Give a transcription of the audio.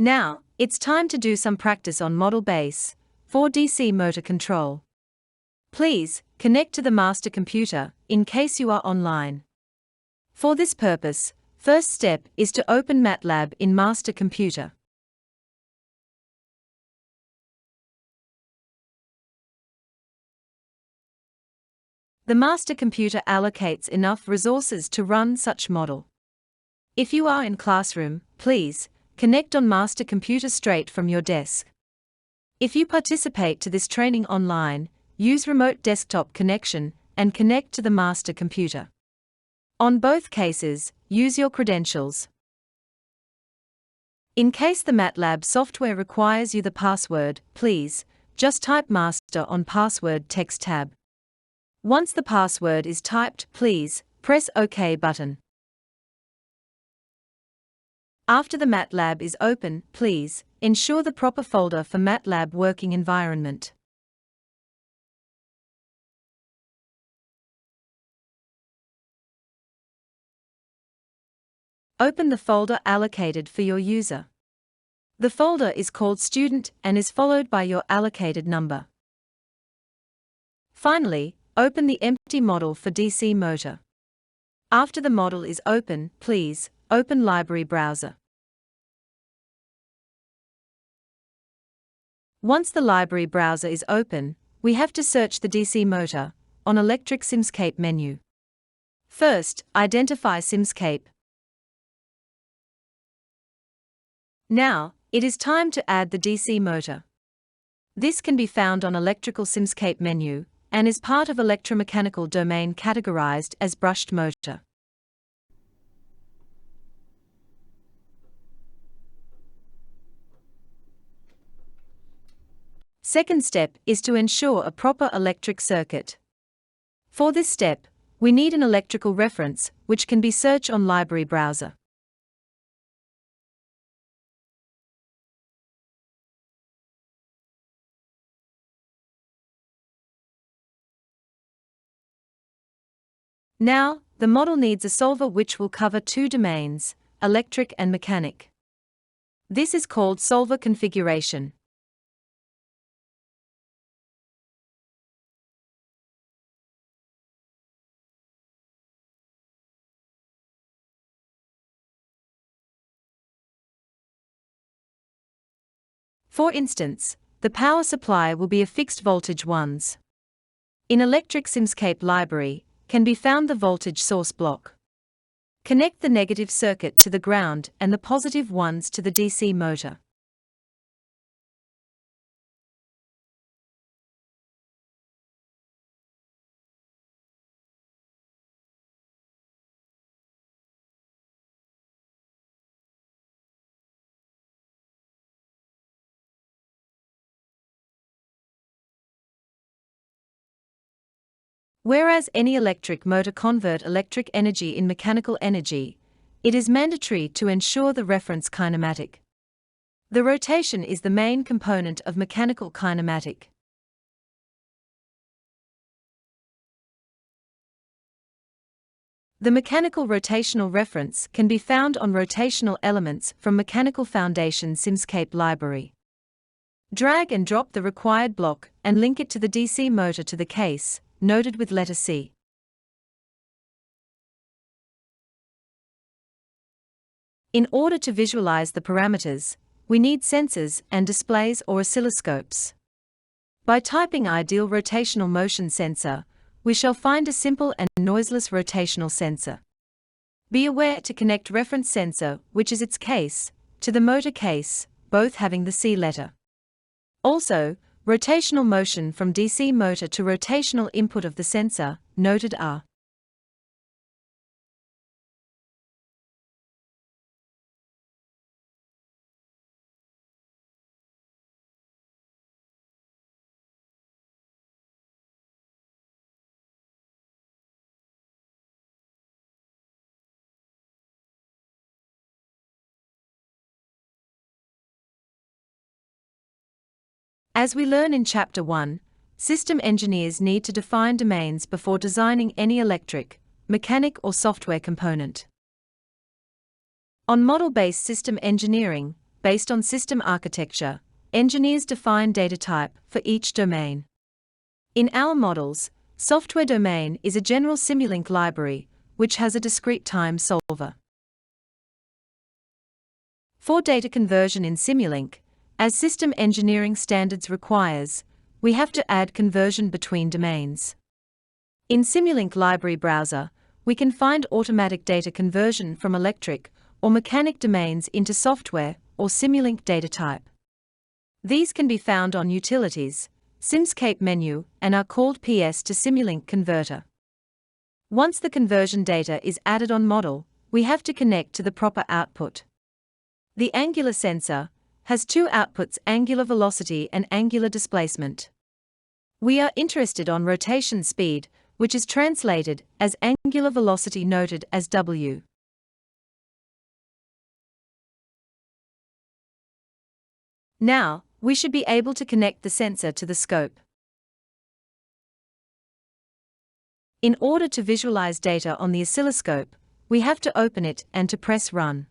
Now, it's time to do some practice on model base 4DC motor control. Please, connect to the master computer, in case you are online. For this purpose, first step is to open MATLAB in master computer. The master computer allocates enough resources to run such model. If you are in classroom, please, connect on master computer straight from your desk. If you participate to this training online, use remote desktop connection and connect to the master computer. On both cases, use your credentials. In case the MATLAB software requires you the password, please, just type master on password text tab. Once the password is typed, please, press OK button. After the MATLAB is open, please, ensure the proper folder for MATLAB working environment. Open the folder allocated for your user. The folder is called Student and is followed by your allocated number. Finally, open the empty model for DC motor. After the model is open, please, open Library browser. Once the Library browser is open, we have to search the DC motor on Electric Simscape menu. First, identify Simscape. Now, it is time to add the DC motor. This can be found on Electrical Simscape menu and is part of electromechanical domain categorized as brushed motor. Second step is to ensure a proper electric circuit. For this step, we need an electrical reference, which can be searched on Library browser. Now, the model needs a solver which will cover two domains, electric and mechanic. This is called solver configuration. For instance, the power supply will be a fixed voltage ones. In Electric Simscape library, can be found the voltage source block. Connect the negative circuit to the ground and the positive ones to the DC motor. Whereas any electric motor convert electric energy in mechanical energy, it is mandatory to ensure the reference kinematic. The rotation is the main component of mechanical kinematic. The mechanical rotational reference can be found on rotational elements from Mechanical Foundation Simscape library. Drag and drop the required block and link it to the DC motor to the case, noted with letter C. In order to visualize the parameters, we need sensors and displays or oscilloscopes. By typing ideal rotational motion sensor, we shall find a simple and noiseless rotational sensor. Be aware to connect reference sensor, which is its case, to the motor case, both having the C letter. Also, rotational motion from DC motor to rotational input of the sensor, noted R. As we learn in Chapter 1, system engineers need to define domains before designing any electric, mechanic or software component. On model-based system engineering, based on system architecture, engineers define data type for each domain. In our models, software domain is a general Simulink library, which has a discrete time solver. For data conversion in Simulink, as system engineering standards requires, we have to add conversion between domains. In Simulink Library Browser, we can find automatic data conversion from electric or mechanic domains into software or Simulink data type. These can be found on Utilities, Simscape menu, and are called PS to Simulink Converter. Once the conversion data is added on model, we have to connect to the proper output. The angular sensor has two outputs: angular velocity and angular displacement. We are interested on rotation speed, which is translated as angular velocity noted as W. Now, we should be able to connect the sensor to the scope. In order to visualize data on the oscilloscope, we have to open it and to press Run.